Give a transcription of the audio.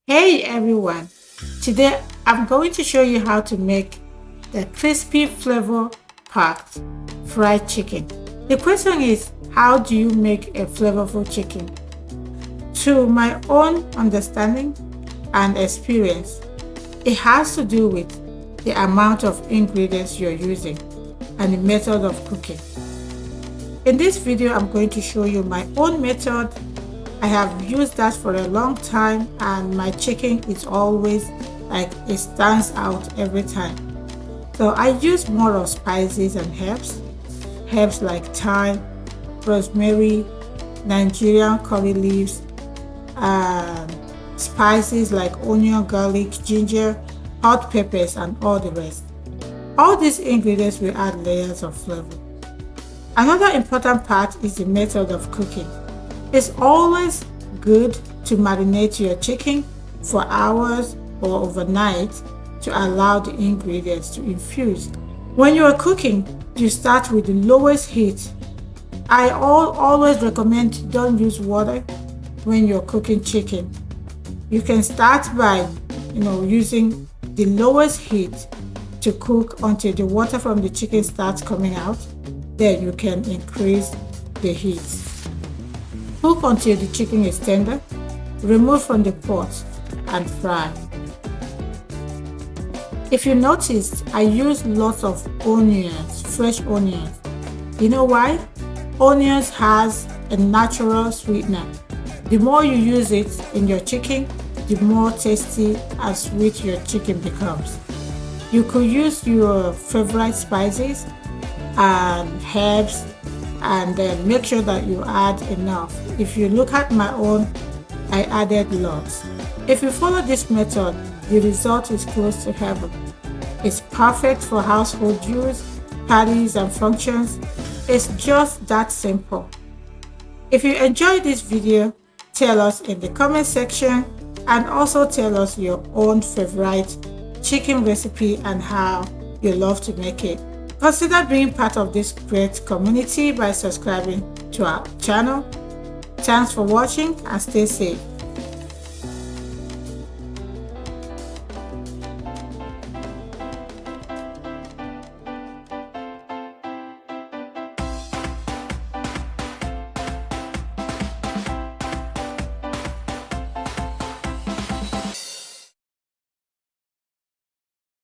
Hey everyone! Today I'm going to show you how to make the crispy flavor-packed fried chicken. The question is, how do you make a flavorful chicken? To my own understanding and experience, it has to do with the amount of ingredients you're using and the method of cooking. In this video, I'm going to show you my own method. I have used that for a long time and my chicken is always like it stands out every time. So I use more of spices and herbs like thyme, rosemary, Nigerian curry leaves, spices like onion, garlic, ginger, hot peppers, and all the rest. All these ingredients will add layers of flavor. Another important part is the method of cooking. It's always good to marinate your chicken for hours or overnight to allow the ingredients to infuse. When you are cooking, you start with the lowest heat. I always recommend don't use water when you're cooking chicken. You can start by using the lowest heat to cook until the water from the chicken starts coming out. Then you can increase the heat. Cook until the chicken is tender, remove from the pot and fry. If you noticed, I use lots of onions, fresh onions. You know why? Onions has a natural sweetener. The more you use it in your chicken, the more tasty and sweet your chicken becomes. You could use your favorite spices and herbs and then make sure that you add enough. If you look at my own, I added lots. If you follow this method, the result is close to heaven. It's perfect for household use, parties and functions. It's just that simple. If you enjoyed this video, tell us in the comment section and also tell us your own favorite chicken recipe and how you love to make it. Consider being part of this great community by subscribing to our channel. Thanks for watching and stay safe.